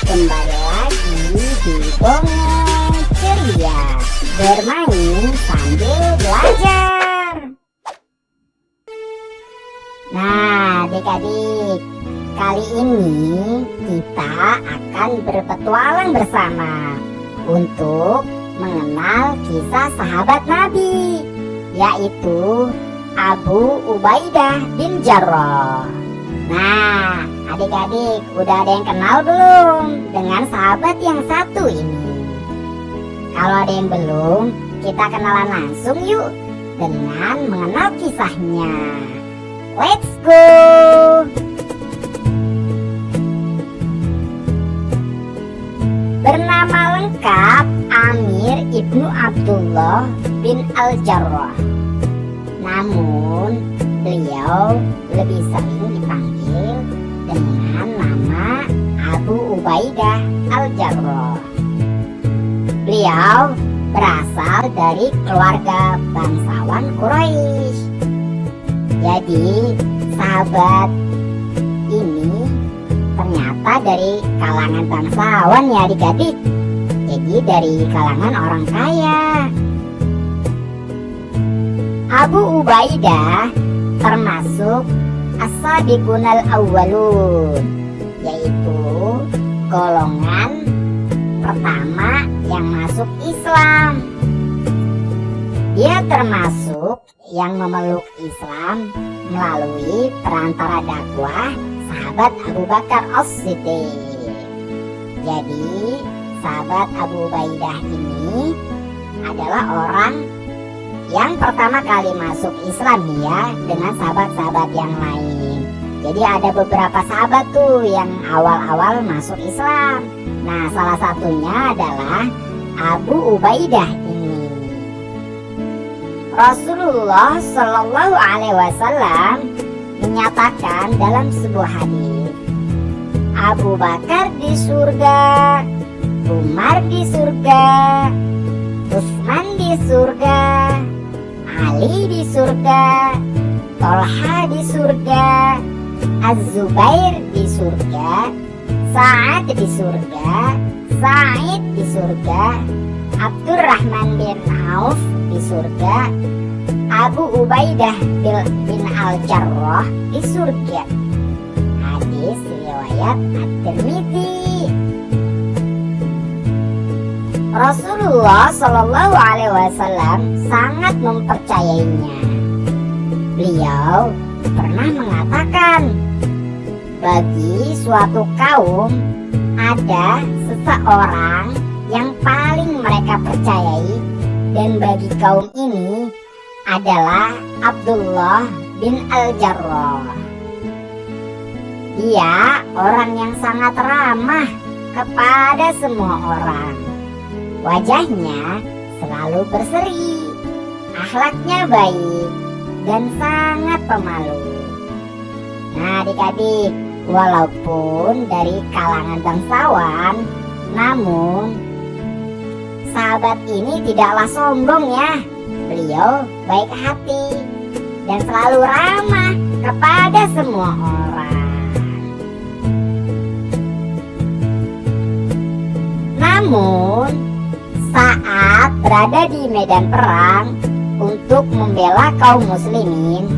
Kembali lagi di Dongeng Ceria, bermain sambil belajar. Nah, adik-adik, kali ini kita akan berpetualang bersama untuk mengenal kisah sahabat Nabi, yaitu Abu Ubaidah bin Jarrah. Nah, adik-adik, udah ada yang kenal belum dengan sahabat yang satu ini? Kalau ada yang belum, kita kenalan langsung yuk dengan mengenal kisahnya. Let's go! Bernama lengkap Amir ibnu Abdullah bin Al-Jarrah. Namun beliau lebih sering dipanggil dengan nama Abu Ubaidah Al-Jarrah. Beliau berasal dari keluarga bangsawan Quraisy. Jadi sahabat ini ternyata dari kalangan bangsawan ya adik-adik. Jadi dari kalangan orang kaya. Abu Ubaidah termasuk as-sabiqunal awwalun, yaitu golongan pertama yang masuk Islam. Dia termasuk yang memeluk Islam melalui perantara dakwah sahabat Abu Bakar As-Siddiq. Jadi sahabat Abu Ubaidah ini adalah orang yang pertama kali masuk Islam ya, dengan sahabat-sahabat yang lain. Jadi ada beberapa sahabat tuh yang awal-awal masuk Islam. Nah, salah satunya adalah Abu Ubaidah ini. Rasulullah Shallallahu Alaihi Wasallam menyatakan dalam sebuah hadis, Abu Bakar di surga, Umar di surga, Utsman di surga, Ali di surga, Tolha di surga, Az-Zubair di surga, Sa'ad di surga, Sa'id di surga, Abdurrahman bin Auf di surga, Abu Ubaidah bin Al-Jarrah di surga. Hadis riwayat At-Tirmidzi. Rasulullah Shallallahu Alaihi Wasallam sangat mempercayainya. Beliau pernah mengatakan, bagi suatu kaum ada seseorang yang paling mereka percayai, dan bagi kaum ini adalah Abdullah bin Al-Jarrah. Dia orang yang sangat ramah kepada semua orang. Wajahnya selalu berseri, akhlaknya baik, dan sangat pemalu. Nah adik-adik, walaupun dari kalangan bangsawan, namun sahabat ini tidaklah sombong ya. Beliau baik hati dan selalu ramah kepada semua orang. Namun saat berada di medan perang untuk membela kaum muslimin,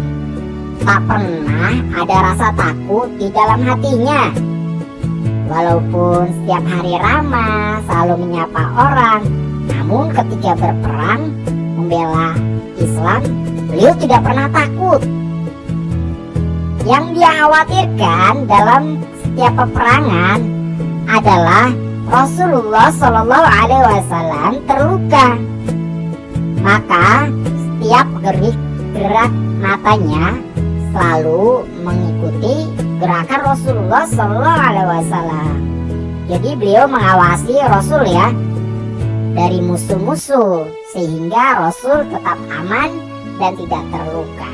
tak pernah ada rasa takut di dalam hatinya. Walaupun setiap hari ramah, selalu menyapa orang, namun ketika berperang membela Islam, beliau tidak pernah takut. Yang dia khawatirkan dalam setiap peperangan adalah Rasulullah Shallallahu Alaihi Wasallam terluka. Maka setiap gerak matanya selalu mengikuti gerakan Rasulullah Shallallahu Alaihi Wasallam. Jadi beliau mengawasi Rasul ya dari musuh-musuh, sehingga Rasul tetap aman dan tidak terluka.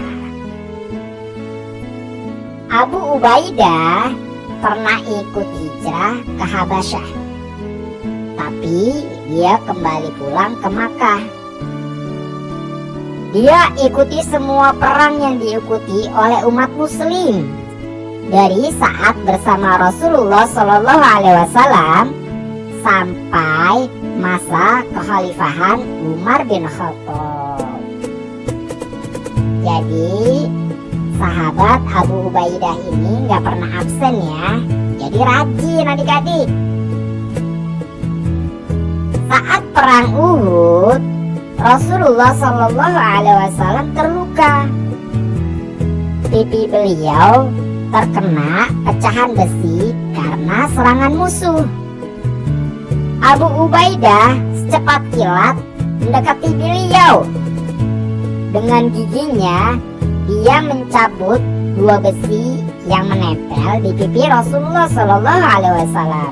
Abu Ubaidah pernah ikut hijrah ke Habasyah, tapi dia kembali pulang ke Makkah. Dia ikuti semua perang yang diikuti oleh umat muslim. dari saat bersama Rasulullah Shallallahu Alaihi Wasallam sampai masa kekhalifahan Umar bin Khattab. Jadi sahabat Abu Ubaidah ini nggak pernah absen ya. Jadi rajin adik-adik. Saat perang Uhud, Rasulullah Shallallahu Alaihi Wasallam terluka. Pipi beliau terkena pecahan besi karena serangan musuh. Abu Ubaidah secepat kilat mendekati beliau. Dengan giginya, dia mencabut dua besi yang menempel di pipi Rasulullah Shallallahu Alaihi Wasallam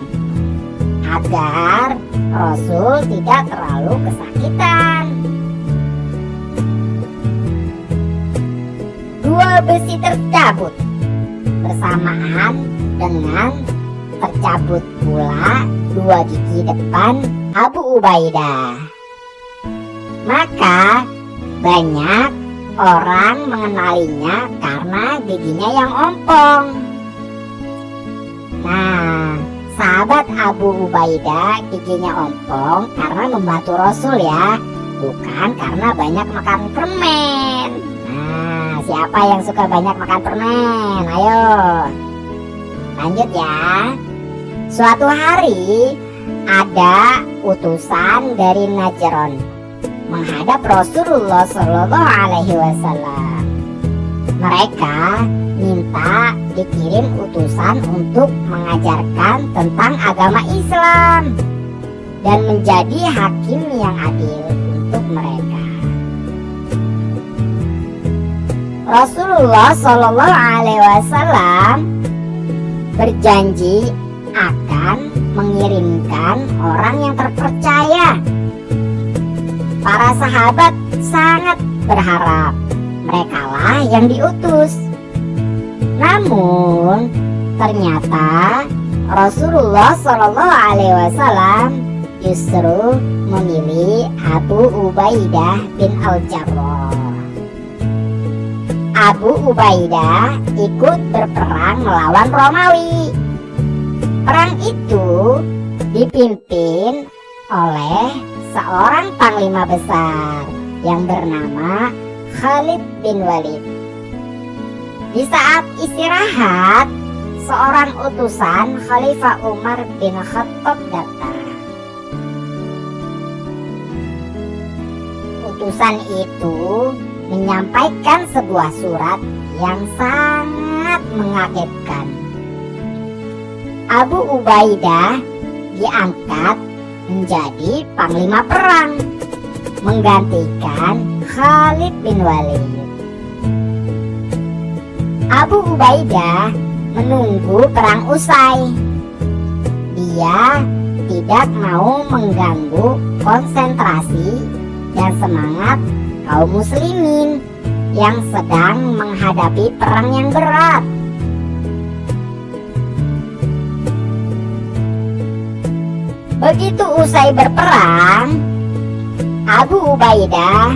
agar Rasul tidak terlalu kesakitan. Dua besi tercabut bersamaan dengan tercabut pula dua gigi depan Abu Ubaidah. Maka banyak orang mengenalinya karena giginya yang ompong. Nah, sahabat Abu Ubaidah giginya ompong karena membantu Rasul ya, bukan karena banyak makan permen. Nah, siapa yang suka banyak makan permen? Ayo lanjut ya. Suatu hari ada utusan dari Najran menghadap Rasulullah Shallallahu Alaihi Wasallam. Mereka minta dikirim utusan untuk mengajarkan tentang agama Islam dan menjadi hakim yang adil untuk mereka. Rasulullah Shallallahu Alaihi Wasallam berjanji akan mengirimkan orang yang terpercaya. Para sahabat sangat berharap merekalah yang diutus. Namun ternyata Rasulullah Shallallahu Alaihi Wasallam justru memilih Abu Ubaidah bin Al-Jarrah. Abu Ubaidah ikut berperang melawan Romawi. Perang itu dipimpin oleh seorang panglima besar yang bernama Khalid bin Walid. Di saat istirahat, seorang utusan Khalifah Umar bin Khattab datang. Utusan itu menyampaikan sebuah surat yang sangat mengagetkan. Abu Ubaidah diangkat menjadi panglima perang, menggantikan Khalid bin Walid. Abu Ubaidah menunggu perang usai. Dia tidak mau mengganggu konsentrasi dan semangat kaum muslimin yang sedang menghadapi perang yang berat. Begitu usai berperang, Abu Ubaidah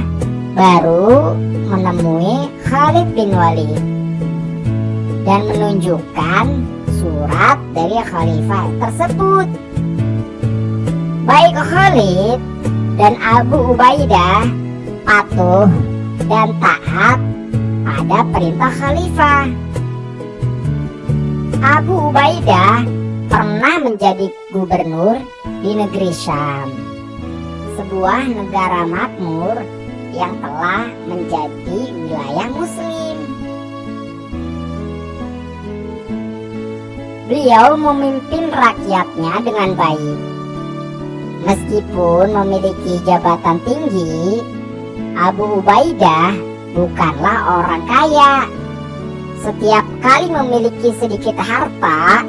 baru menemui Khalid bin Walid dan menunjukkan surat dari khalifah tersebut. Baik Khalid dan Abu Ubaidah patuh dan taat pada perintah khalifah. Abu Ubaidah pernah menjadi gubernur di negeri Syam, sebuah negara makmur yang telah menjadi wilayah muslim. Beliau memimpin rakyatnya dengan baik. Meskipun memiliki jabatan tinggi, Abu Ubaidah bukanlah orang kaya. Setiap kali memiliki sedikit harta,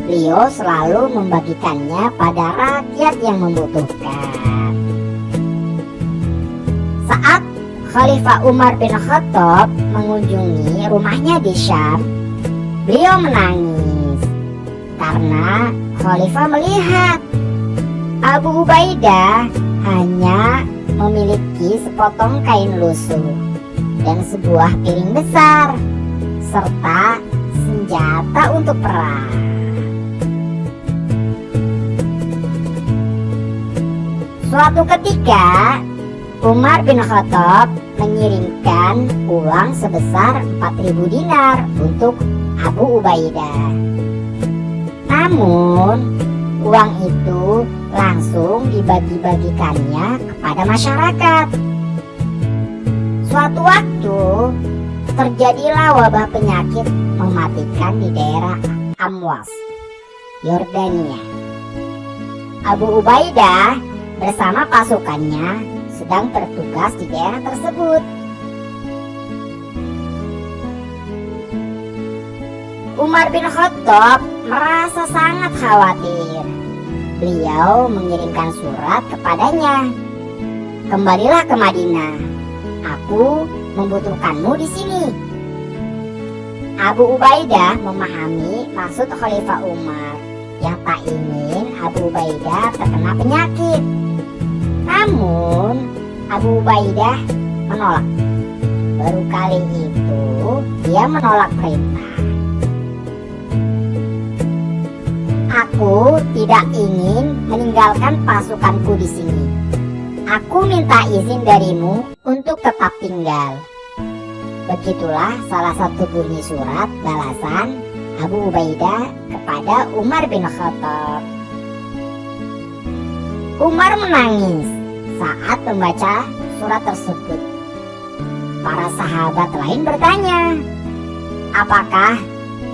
beliau selalu membagikannya pada rakyat yang membutuhkan. Saat Khalifah Umar bin Khattab mengunjungi rumahnya di Syam, beliau menangis karena Khalifah melihat Abu Ubaidah hanya memiliki sepotong kain lusuh dan sebuah piring besar serta senjata untuk perang. Suatu ketika, Umar bin Khattab mengirimkan uang sebesar 4.000 dinar untuk Abu Ubaidah. Namun, uang itu langsung dibagi-bagikannya kepada masyarakat. Suatu waktu, terjadilah wabah penyakit mematikan di daerah Amwas, Yordania. Abu Ubaidah bersama pasukannya sedang bertugas di daerah tersebut. Umar bin Khattab merasa sangat khawatir. Beliau mengirimkan surat kepadanya, "Kembalilah ke Madinah. Aku membutuhkanmu di sini." Abu Ubaidah memahami maksud Khalifah Umar yang tak ingin Abu Ubaidah terkena penyakit. Namun Abu Ubaidah menolak. Baru kali itu dia menolak perintah. "Aku tidak ingin meninggalkan pasukanku di sini. Aku minta izin darimu untuk tetap tinggal." Begitulah salah satu bunyi surat balasan Abu Ubaidah kepada Umar bin Khattab. Umar menangis saat membaca surat tersebut. Para sahabat lain bertanya, "Apakah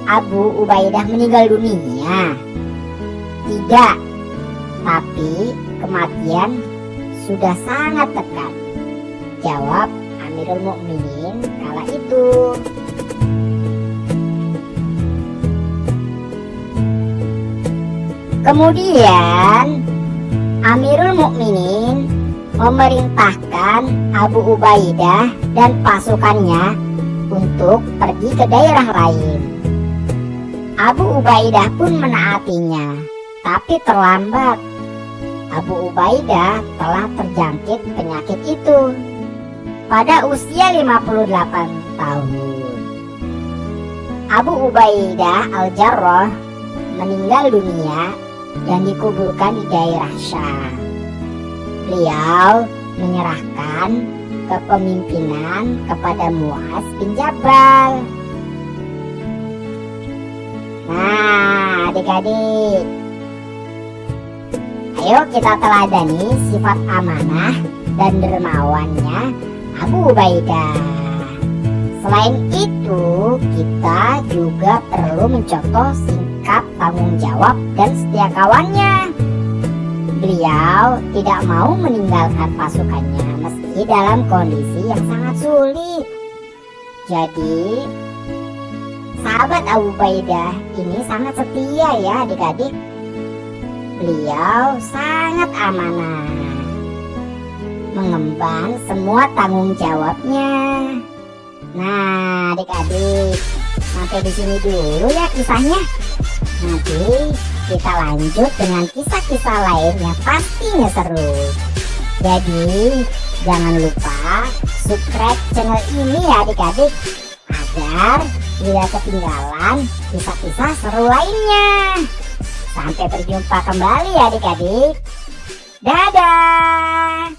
Abu Ubaidah meninggal dunia?" "Tidak, tapi kematian sudah sangat dekat," jawab Amirul Mukminin kala itu. Kemudian Amirul Mukminin memerintahkan Abu Ubaidah dan pasukannya untuk pergi ke daerah lain. Abu Ubaidah pun menaatinya, tapi terlambat. Abu Ubaidah telah terjangkit penyakit itu pada usia 58 tahun. Abu Ubaidah Al-Jarrah meninggal dunia dan dikuburkan di daerah Syam. Beliau menyerahkan kepemimpinan kepada Muaz bin Jabal. Nah, adik-adik, ayo kita teladani sifat amanah dan dermawannya Abu Ubaidah. Selain itu, kita juga perlu mencontoh sikap tanggung jawab dan setia kawannya. Beliau tidak mau meninggalkan pasukannya meski dalam kondisi yang sangat sulit. Jadi, sahabat Abu Ubaidah ini sangat setia ya adik-adik. Beliau sangat amanah, mengemban semua tanggung jawabnya. Nah, adik-adik, sampai di sini dulu ya kisahnya. Nanti kita lanjut dengan kisah-kisah lain yang pastinya seru. Jadi, jangan lupa subscribe channel ini ya adik-adik, agar tidak ketinggalan kisah-kisah seru lainnya. Sampai berjumpa kembali ya adik-adik. Dadah.